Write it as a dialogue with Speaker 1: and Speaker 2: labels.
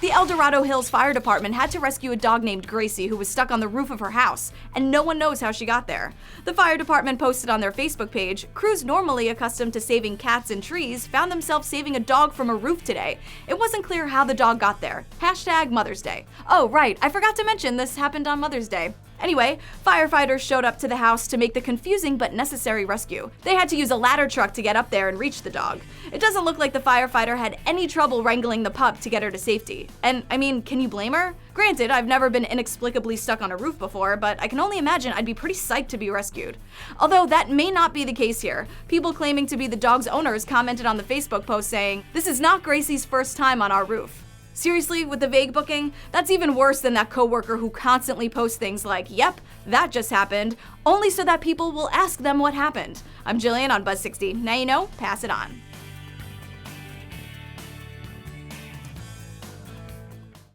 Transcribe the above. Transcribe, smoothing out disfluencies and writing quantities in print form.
Speaker 1: The El Dorado Hills Fire Department had to rescue a dog named Gracie who was stuck on the roof of her house, and no one knows how she got there. The fire department posted on their Facebook page, "Crews normally accustomed to saving cats in trees found themselves saving a dog from a roof today. It wasn't clear how the dog got there. Hashtag Mother's Day." Oh, right, I forgot to mention this happened on Mother's Day. Anyway, firefighters showed up to the house to make the confusing but necessary rescue. They had to use a ladder truck to get up there and reach the dog. It doesn't look like the firefighter had any trouble wrangling the pup to get her to safety. And, I mean, can you blame her? Granted, I've never been inexplicably stuck on a roof before, but I can only imagine I'd be pretty psyched to be rescued. Although that may not be the case here. People claiming to be the dog's owners commented on the Facebook post saying, "This is not Gracie's first time on our roof." Seriously, with the vague booking? That's even worse than that coworker who constantly posts things like, "Yep, that just happened," only so that people will ask them what happened. I'm Gillian on Buzz 60. Now you know, pass it on.